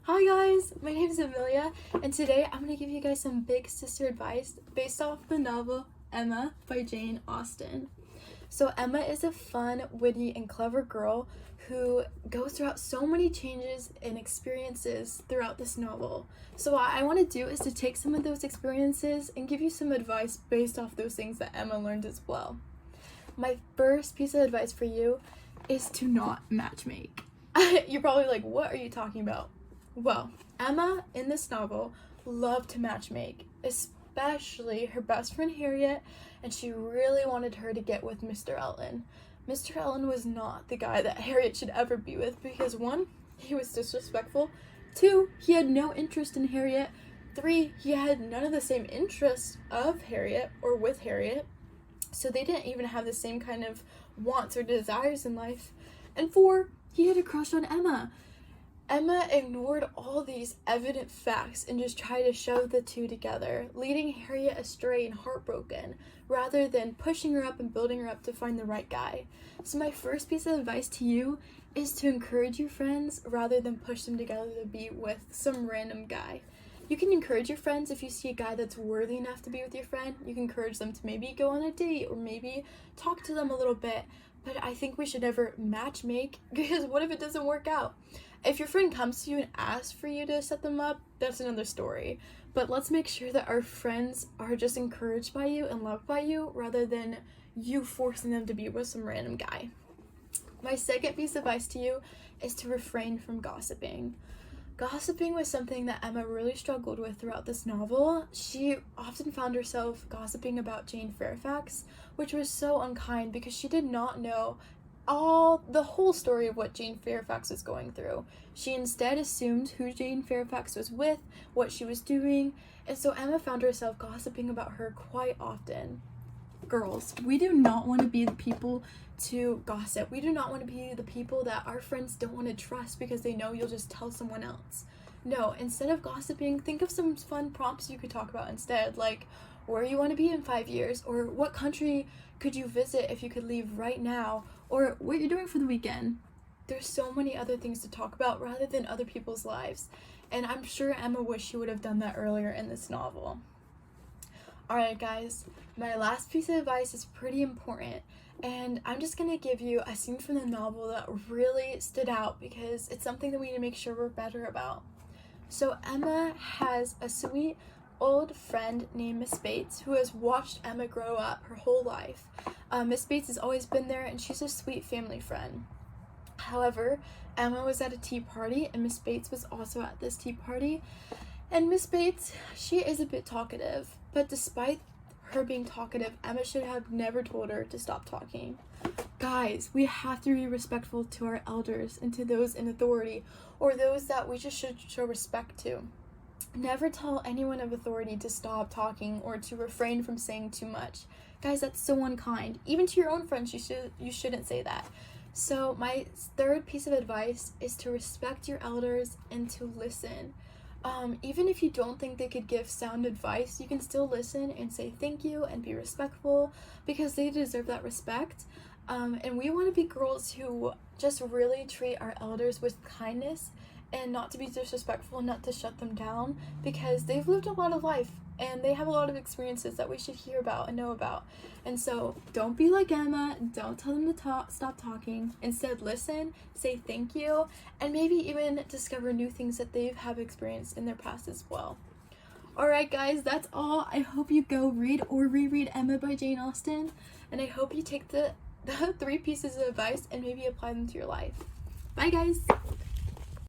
Hi guys, my name is Amelia, and today I'm going to give you guys some big sister advice based off the novel Emma by Jane Austen. So Emma is a fun, witty, and clever girl who goes throughout so many changes and experiences throughout this novel. So what I want to do is to take some of those experiences and give you some advice based off those things that Emma learned as well. My first piece of advice for you is to not matchmake. You're probably like, what are you talking about? Well, Emma in this novel loved to matchmake, especially her best friend Harriet, and she really wanted her to get with Mr. Ellen. Mr. Ellen was not the guy that Harriet should ever be with because 1, he was disrespectful, 2, he had no interest in Harriet, 3, he had none of the same interests of Harriet or with Harriet, so they didn't even have the same kind of wants or desires in life, and 4, he had a crush on Emma. Emma ignored all these evident facts and just tried to shove the two together, leading Harriet astray and heartbroken, rather than pushing her up and building her up to find the right guy. So my first piece of advice to you is to encourage your friends rather than push them together to be with some random guy. You can encourage your friends if you see a guy that's worthy enough to be with your friend. You can encourage them to maybe go on a date or maybe talk to them a little bit, but I think we should never match make because what if it doesn't work out? If your friend comes to you and asks for you to set them up, that's another story. But let's make sure that our friends are just encouraged by you and loved by you rather than you forcing them to be with some random guy. My second piece of advice to you is to refrain from gossiping. Gossiping was something that Emma really struggled with throughout this novel. She often found herself gossiping about Jane Fairfax, which was so unkind because she did not know the whole story of what Jane Fairfax was going through. She instead assumed who Jane Fairfax was with, what she was doing, and so Emma found herself gossiping about her quite often. Girls, we do not want to be the people to gossip. We do not want to be the people that our friends don't want to trust because they know you'll just tell someone else. No, instead of gossiping, think of some fun prompts you could talk about instead, like where you want to be in 5 years, or what country could you visit if you could leave right now, or what you're doing for the weekend. There's so many other things to talk about rather than other people's lives, and I'm sure Emma wished she would have done that earlier in this novel. Alright guys, my last piece of advice is pretty important, and I'm just going to give you a scene from the novel that really stood out because it's something that we need to make sure we're better about. So Emma has a sweet old friend named Miss Bates who has watched Emma grow up her whole life. Miss Bates has always been there and she's a sweet family friend. However, Emma was at a tea party and Miss Bates was also at this tea party. And Miss Bates, she is a bit talkative, but despite her being talkative, Emma should have never told her to stop talking. Guys, we have to be respectful to our elders and to those in authority or those that we just should show respect to. Never tell anyone of authority to stop talking or to refrain from saying too much. Guys, that's so unkind. Even to your own friends, you shouldn't say that. So my third piece of advice is to respect your elders and to listen. Even if you don't think they could give sound advice, you can still listen and say thank you and be respectful because they deserve that respect. And we want to be girls who just really treat our elders with kindness and not to be disrespectful, not to shut them down because they've lived a lot of life and they have a lot of experiences that we should hear about and know about. And so don't be like Emma, don't tell them to stop talking. Instead, listen, say thank you, and maybe even discover new things that they have experienced in their past as well. Alright guys, that's all. I hope you go read or reread Emma by Jane Austen, and I hope you take the 3 pieces of advice and maybe apply them to your life. Bye guys!